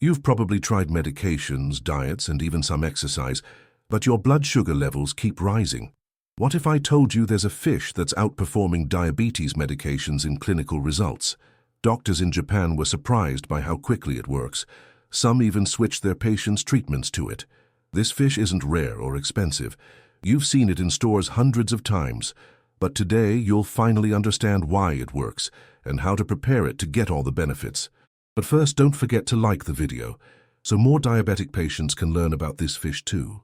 You've probably tried medications, diets, and even some exercise, but your blood sugar levels keep rising. What if I told you there's a fish that's outperforming diabetes medications in clinical results? Doctors in Japan were surprised by how quickly it works. Some even switched their patients' treatments to it. This fish isn't rare or expensive. You've seen it in stores hundreds of times. But today, you'll finally understand why it works and how to prepare it to get all the benefits. But first, don't forget to like the video, so more diabetic patients can learn about this fish too.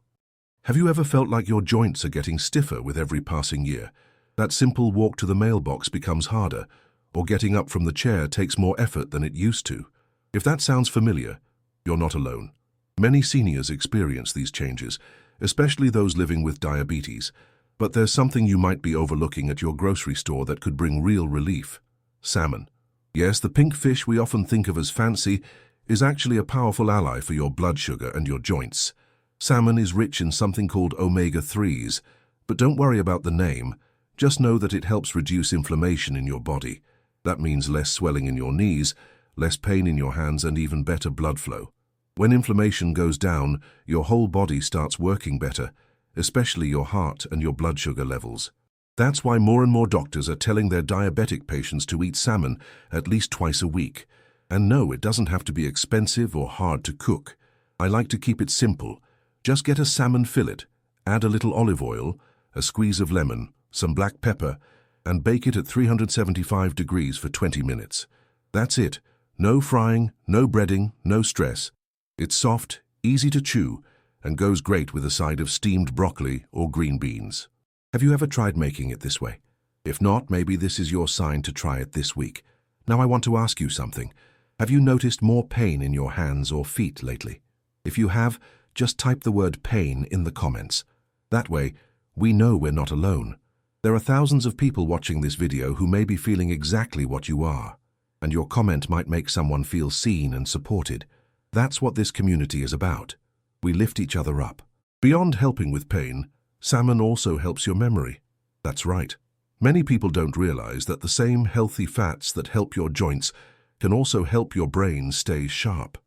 Have you ever felt like your joints are getting stiffer with every passing year? That simple walk to the mailbox becomes harder, or getting up from the chair takes more effort than it used to. If that sounds familiar, you're not alone. Many seniors experience these changes, especially those living with diabetes. But there's something you might be overlooking at your grocery store that could bring real relief. Salmon. Yes, the pink fish we often think of as fancy is actually a powerful ally for your blood sugar and your joints. Salmon is rich in something called omega-3s, but don't worry about the name. Just know that it helps reduce inflammation in your body. That means less swelling in your knees, less pain in your hands, and even better blood flow. When inflammation goes down, your whole body starts working better, especially your heart and your blood sugar levels. That's why more and more doctors are telling their diabetic patients to eat salmon at least twice a week. And no, it doesn't have to be expensive or hard to cook. I like to keep it simple. Just get a salmon fillet, add a little olive oil, a squeeze of lemon, some black pepper, and bake it at 375 degrees for 20 minutes. That's it. No frying, no breading, no stress. It's soft, easy to chew, and goes great with a side of steamed broccoli or green beans. Have you ever tried making it this way? If not, maybe this is your sign to try it this week. Now I want to ask you something. Have you noticed more pain in your hands or feet lately? If you have, just type the word pain in the comments. That way, we know we're not alone. There are thousands of people watching this video who may be feeling exactly what you are, and your comment might make someone feel seen and supported. That's what this community is about. We lift each other up. Beyond helping with pain, salmon also helps your memory. That's right. Many people don't realize that the same healthy fats that help your joints can also help your brain stay sharp.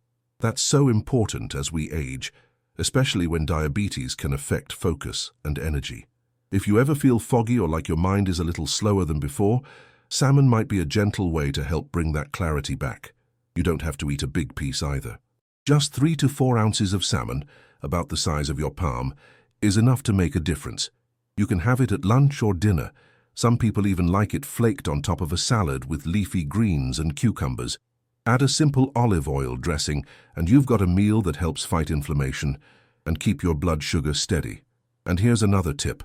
That's so important as we age, especially when diabetes can affect focus and energy. If you ever feel foggy or like your mind is a little slower than before, salmon might be a gentle way to help bring that clarity back. You don't have to eat a big piece either. Just 3 to 4 ounces of salmon, about the size of your palm, is enough to make a difference. You can have it at lunch or dinner. Some people even like it flaked on top of a salad with leafy greens and cucumbers. Add a simple olive oil dressing, and you've got a meal that helps fight inflammation and keep your blood sugar steady. And here's another tip.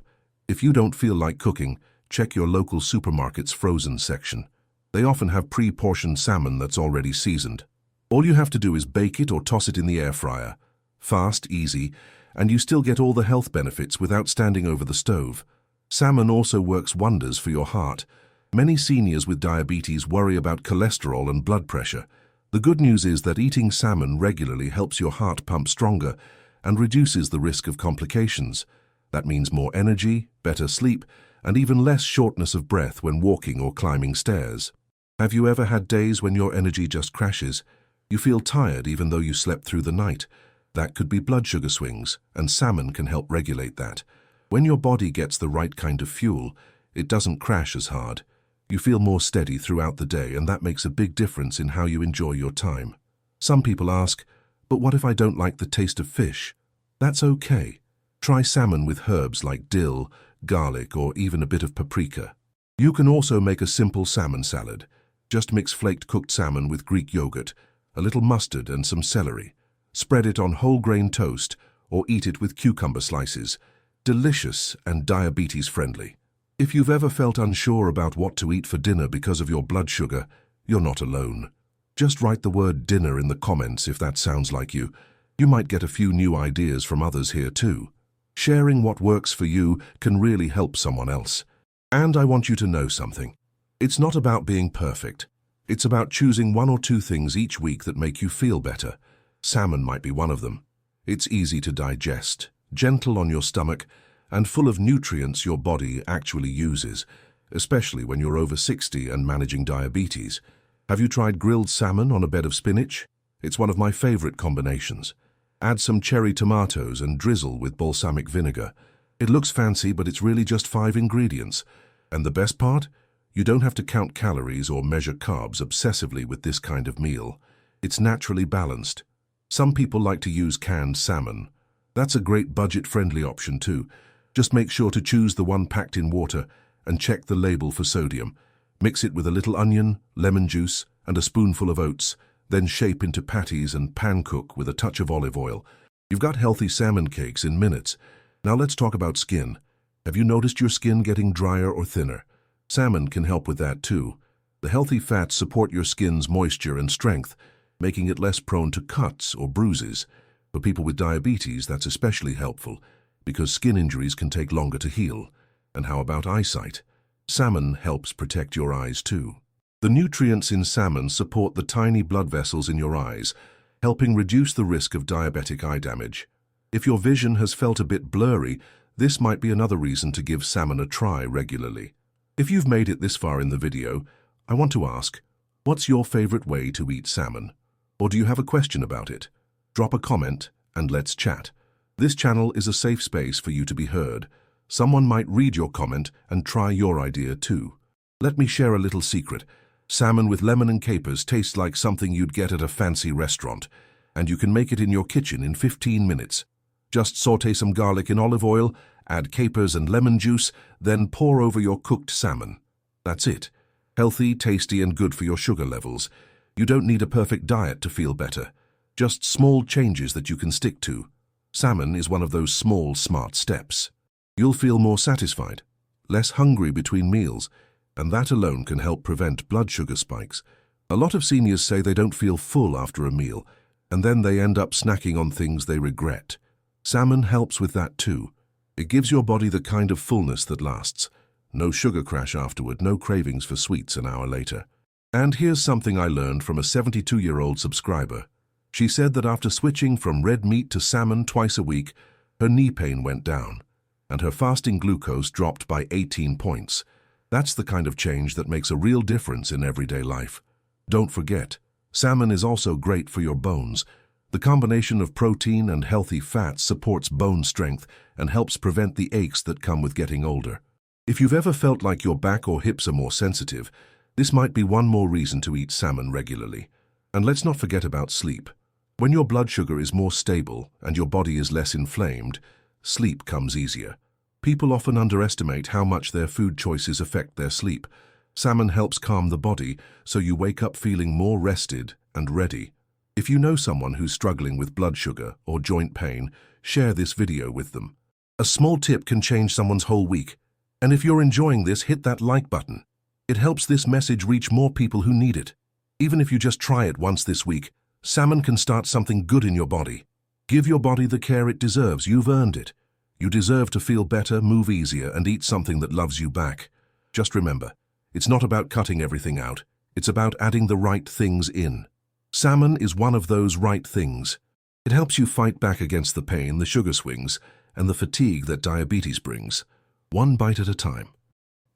If you don't feel like cooking, check your local supermarket's frozen section. They often have pre-portioned salmon that's already seasoned. All you have to do is bake it or toss it in the air fryer. Fast, easy, and you still get all the health benefits without standing over the stove. Salmon also works wonders for your heart. Many seniors with diabetes worry about cholesterol and blood pressure. The good news is that eating salmon regularly helps your heart pump stronger and reduces the risk of complications. That means more energy, better sleep, and even less shortness of breath when walking or climbing stairs. Have you ever had days when your energy just crashes? You feel tired even though you slept through the night. That could be blood sugar swings, and salmon can help regulate that. When your body gets the right kind of fuel, it doesn't crash as hard. You feel more steady throughout the day, and that makes a big difference in how you enjoy your time. Some people ask, but what if I don't like the taste of fish? That's okay. Try salmon with herbs like dill, garlic, or even a bit of paprika. You can also make a simple salmon salad. Just mix flaked cooked salmon with Greek yogurt, a little mustard, and some celery. Spread it on whole grain toast or eat it with cucumber slices. Delicious and diabetes-friendly. If you've ever felt unsure about what to eat for dinner because of your blood sugar, you're not alone. Just write the word dinner in the comments if that sounds like you. You might get a few new ideas from others here too. Sharing what works for you can really help someone else. And I want you to know something. It's not about being perfect. It's about choosing 1 or 2 things each week that make you feel better. Salmon might be one of them. It's easy to digest, gentle on your stomach, and full of nutrients your body actually uses, especially when you're over 60 and managing diabetes. Have you tried grilled salmon on a bed of spinach? It's one of my favorite combinations. Add some cherry tomatoes and drizzle with balsamic vinegar. It looks fancy, but it's really just 5 ingredients. And the best part? You don't have to count calories or measure carbs obsessively with this kind of meal. It's naturally balanced. Some people like to use canned salmon. That's a great budget-friendly option too. Just make sure to choose the one packed in water and check the label for sodium. Mix it with a little onion, lemon juice, and a spoonful of oats, then shape into patties and pan-cook with a touch of olive oil. You've got healthy salmon cakes in minutes. Now let's talk about skin. Have you noticed your skin getting drier or thinner? Salmon can help with that too. The healthy fats support your skin's moisture and strength, making it less prone to cuts or bruises. For people with diabetes, that's especially helpful, because skin injuries can take longer to heal. And how about eyesight? Salmon helps protect your eyes too. The nutrients in salmon support the tiny blood vessels in your eyes, helping reduce the risk of diabetic eye damage. If your vision has felt a bit blurry, this might be another reason to give salmon a try regularly. If you've made it this far in the video, I want to ask, what's your favorite way to eat salmon? Or do you have a question about it? Drop a comment and let's chat. This channel is a safe space for you to be heard. Someone might read your comment and try your idea too. Let me share a little secret. Salmon with lemon and capers tastes like something you'd get at a fancy restaurant, and you can make it in your kitchen in 15 minutes. Just saute some garlic in olive oil, add capers and lemon juice, then pour over your cooked salmon. That's it. Healthy, tasty, and good for your sugar levels. You don't need a perfect diet to feel better. Just small changes that you can stick to. Salmon is one of those small, smart steps. You'll feel more satisfied, less hungry between meals, and that alone can help prevent blood sugar spikes. A lot of seniors say they don't feel full after a meal, and then they end up snacking on things they regret. Salmon helps with that too. It gives your body the kind of fullness that lasts. No sugar crash afterward, no cravings for sweets an hour later. And here's something I learned from a 72-year-old subscriber. She said that after switching from red meat to salmon twice a week, her knee pain went down, and her fasting glucose dropped by 18 points. That's the kind of change that makes a real difference in everyday life. Don't forget, salmon is also great for your bones. The combination of protein and healthy fats supports bone strength and helps prevent the aches that come with getting older. If you've ever felt like your back or hips are more sensitive, this might be one more reason to eat salmon regularly. And let's not forget about sleep. When your blood sugar is more stable and your body is less inflamed, sleep comes easier. People often underestimate how much their food choices affect their sleep. Salmon helps calm the body, so you wake up feeling more rested and ready. If you know someone who's struggling with blood sugar or joint pain, share this video with them. A small tip can change someone's whole week. And if you're enjoying this, hit that like button. It helps this message reach more people who need it. Even if you just try it once this week, salmon can start something good in your body. Give your body the care it deserves. You've earned it. You deserve to feel better, move easier, and eat something that loves you back. Just remember, it's not about cutting everything out. It's about adding the right things in. Salmon is one of those right things. It helps you fight back against the pain, the sugar swings, and the fatigue that diabetes brings. One bite at a time.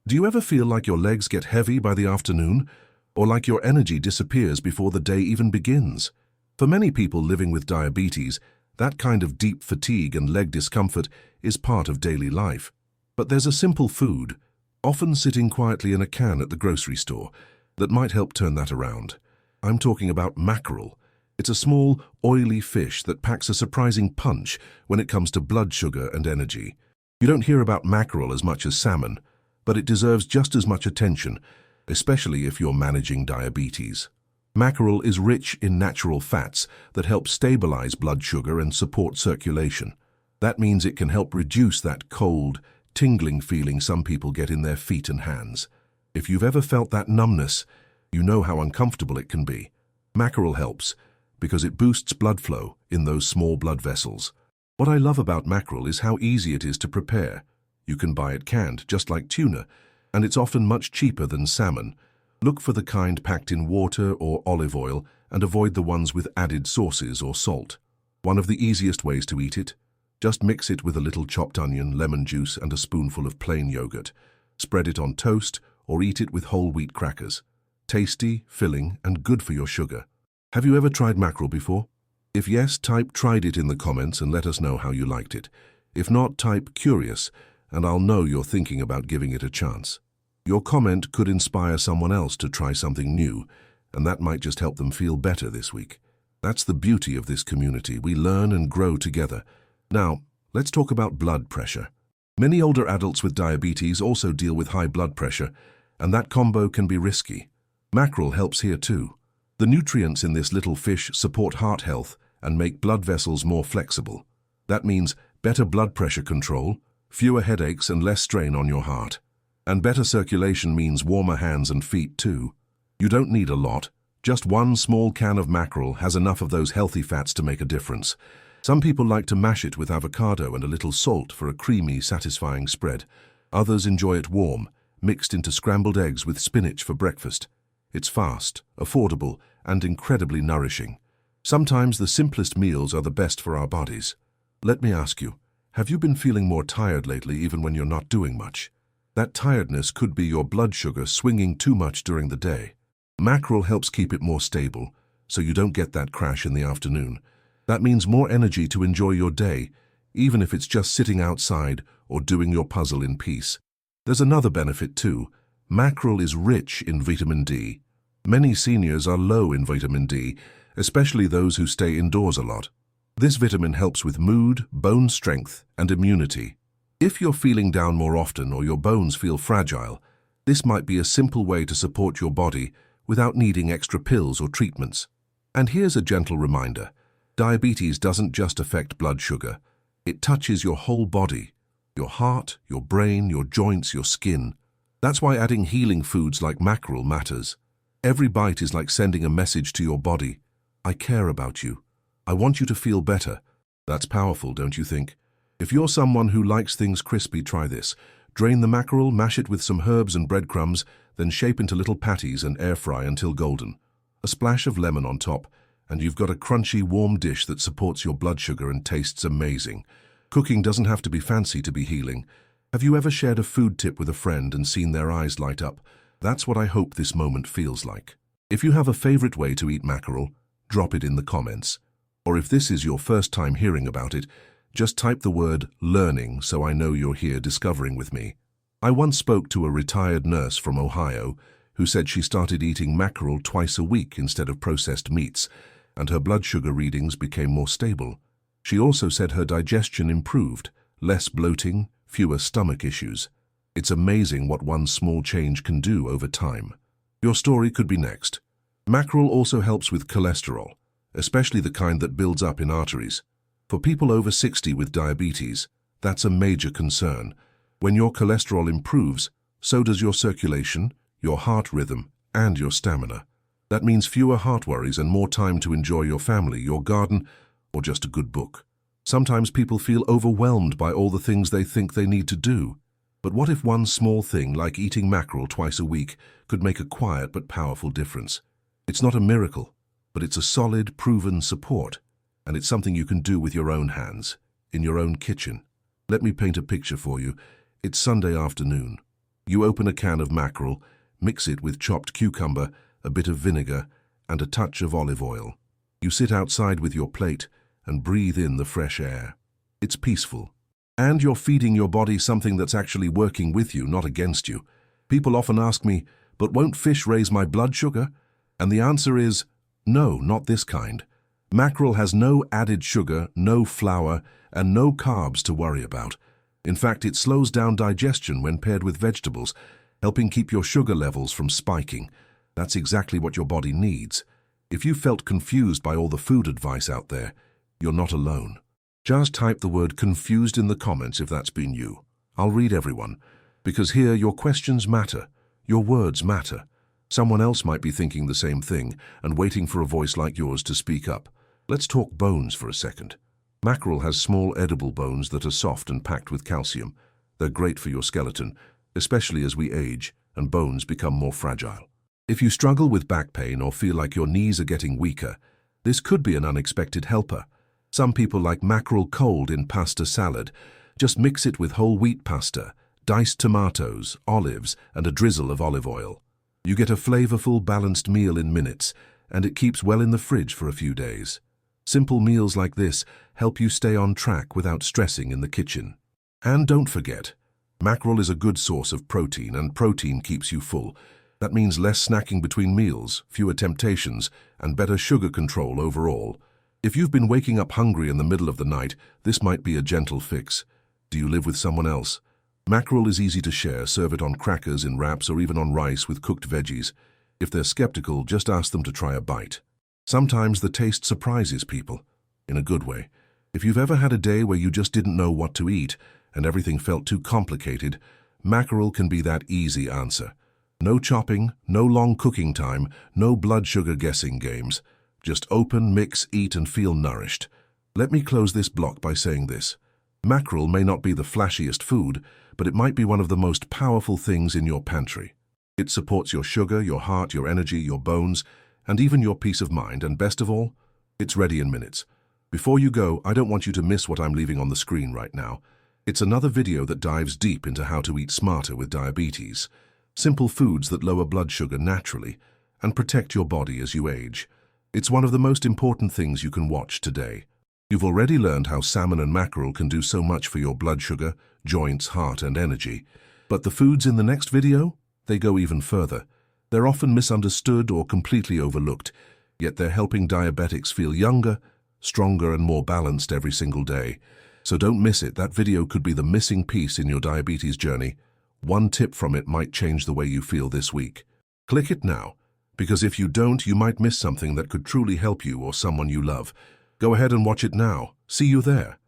Do you ever feel like your legs get heavy by the afternoon, or like your energy disappears before the day even begins? For many people living with diabetes, that kind of deep fatigue and leg discomfort is part of daily life. But there's a simple food, often sitting quietly in a can at the grocery store, that might help turn that around. I'm talking about mackerel. It's a small, oily fish that packs a surprising punch when it comes to blood sugar and energy. You don't hear about mackerel as much as salmon, but it deserves just as much attention, especially if you're managing diabetes. Mackerel is rich in natural fats that help stabilize blood sugar and support circulation. That means it can help reduce that cold, tingling feeling some people get in their feet and hands. If you've ever felt that numbness, you know how uncomfortable it can be. Mackerel helps because it boosts blood flow in those small blood vessels. What I love about mackerel is how easy it is to prepare. You can buy it canned, just like tuna, and it's often much cheaper than salmon. Look for the kind packed in water or olive oil and avoid the ones with added sauces or salt. One of the easiest ways to eat it, just mix it with a little chopped onion, lemon juice, and a spoonful of plain yogurt. Spread it on toast or eat it with whole wheat crackers. Tasty, filling, and good for your sugar. Have you ever tried mackerel before? If yes, type "tried it" in the comments and let us know how you liked it. If not, type "curious" and I'll know you're thinking about giving it a chance. Your comment could inspire someone else to try something new, and that might just help them feel better this week. That's the beauty of this community. We learn and grow together. Now, let's talk about blood pressure. Many older adults with diabetes also deal with high blood pressure, and that combo can be risky. Mackerel helps here too. The nutrients in this little fish support heart health and make blood vessels more flexible. That means better blood pressure control, fewer headaches and less strain on your heart. And better circulation means warmer hands and feet too. You don't need a lot. Just one small can of mackerel has enough of those healthy fats to make a difference. Some people like to mash it with avocado and a little salt for a creamy, satisfying spread. Others enjoy it warm, mixed into scrambled eggs with spinach for breakfast. It's fast, affordable, and incredibly nourishing. Sometimes the simplest meals are the best for our bodies. Let me ask you, have you been feeling more tired lately even when you're not doing much? That tiredness could be your blood sugar swinging too much during the day. Mackerel helps keep it more stable, so you don't get that crash in the afternoon. That means more energy to enjoy your day, even if it's just sitting outside or doing your puzzle in peace. There's another benefit too. Mackerel is rich in vitamin D. Many seniors are low in vitamin D, especially those who stay indoors a lot. This vitamin helps with mood, bone strength, and immunity. If you're feeling down more often or your bones feel fragile, this might be a simple way to support your body without needing extra pills or treatments. And here's a gentle reminder. Diabetes doesn't just affect blood sugar. It touches your whole body, your heart, your brain, your joints, your skin. That's why adding healing foods like mackerel matters. Every bite is like sending a message to your body. I care about you. I want you to feel better. That's powerful, don't you think? If you're someone who likes things crispy, try this. Drain the mackerel, mash it with some herbs and breadcrumbs, then shape into little patties and air fry until golden. A splash of lemon on top, and you've got a crunchy, warm dish that supports your blood sugar and tastes amazing. Cooking doesn't have to be fancy to be healing. Have you ever shared a food tip with a friend and seen their eyes light up? That's what I hope this moment feels like. If you have a favorite way to eat mackerel, drop it in the comments. Or if this is your first time hearing about it, just type the word "learning" so I know you're here discovering with me. I once spoke to a retired nurse from Ohio who said she started eating mackerel twice a week instead of processed meats, and her blood sugar readings became more stable. She also said her digestion improved, less bloating, fewer stomach issues. It's amazing what one small change can do over time. Your story could be next. Mackerel also helps with cholesterol, especially the kind that builds up in arteries. For people over 60 with diabetes, that's a major concern. When your cholesterol improves, so does your circulation, your heart rhythm, and your stamina. That means fewer heart worries and more time to enjoy your family, your garden, or just a good book. Sometimes people feel overwhelmed by all the things they think they need to do. But what if one small thing, like eating mackerel twice a week, could make a quiet but powerful difference? It's not a miracle, but it's a solid, proven support. And it's something you can do with your own hands, in your own kitchen. Let me paint a picture for you. It's Sunday afternoon. You open a can of mackerel, mix it with chopped cucumber, a bit of vinegar, and a touch of olive oil. You sit outside with your plate and breathe in the fresh air. It's peaceful. And you're feeding your body something that's actually working with you, not against you. People often ask me, "But won't fish raise my blood sugar?" And the answer is, no, not this kind. Mackerel has no added sugar, no flour, and no carbs to worry about. In fact, it slows down digestion when paired with vegetables, helping keep your sugar levels from spiking. That's exactly what your body needs. If you felt confused by all the food advice out there, you're not alone. Just type the word "confused" in the comments if that's been you. I'll read everyone, because here your questions matter, your words matter. Someone else might be thinking the same thing and waiting for a voice like yours to speak up. Let's talk bones for a second. Mackerel has small edible bones that are soft and packed with calcium. They're great for your skeleton, especially as we age and bones become more fragile. If you struggle with back pain or feel like your knees are getting weaker, this could be an unexpected helper. Some people like mackerel cold in pasta salad. Just mix it with whole wheat pasta, diced tomatoes, olives, and a drizzle of olive oil. You get a flavorful, balanced meal in minutes, and it keeps well in the fridge for a few days. Simple meals like this help you stay on track without stressing in the kitchen. And don't forget, mackerel is a good source of protein, and protein keeps you full. That means less snacking between meals, fewer temptations, and better sugar control overall. If you've been waking up hungry in the middle of the night, this might be a gentle fix. Do you live with someone else? Mackerel is easy to share. Serve it on crackers, in wraps, or even on rice with cooked veggies. If they're skeptical, just ask them to try a bite. Sometimes the taste surprises people, in a good way. If you've ever had a day where you just didn't know what to eat and everything felt too complicated, mackerel can be that easy answer. No chopping, no long cooking time, no blood sugar guessing games. Just open, mix, eat, and feel nourished. Let me close this block by saying this. Mackerel may not be the flashiest food, but it might be one of the most powerful things in your pantry. It supports your sugar, your heart, your energy, your bones, and even your peace of mind, and best of all, it's ready in minutes. Before you go, I don't want you to miss what I'm leaving on the screen right now. It's another video that dives deep into how to eat smarter with diabetes. Simple foods that lower blood sugar naturally and protect your body as you age. It's one of the most important things you can watch today. You've already learned how salmon and mackerel can do so much for your blood sugar, joints, heart, and energy. But the foods in the next video? They go even further. They're often misunderstood or completely overlooked, yet they're helping diabetics feel younger, stronger, and more balanced every single day. So don't miss it. That video could be the missing piece in your diabetes journey. One tip from it might change the way you feel this week. Click it now, because if you don't, you might miss something that could truly help you or someone you love. Go ahead and watch it now. See you there.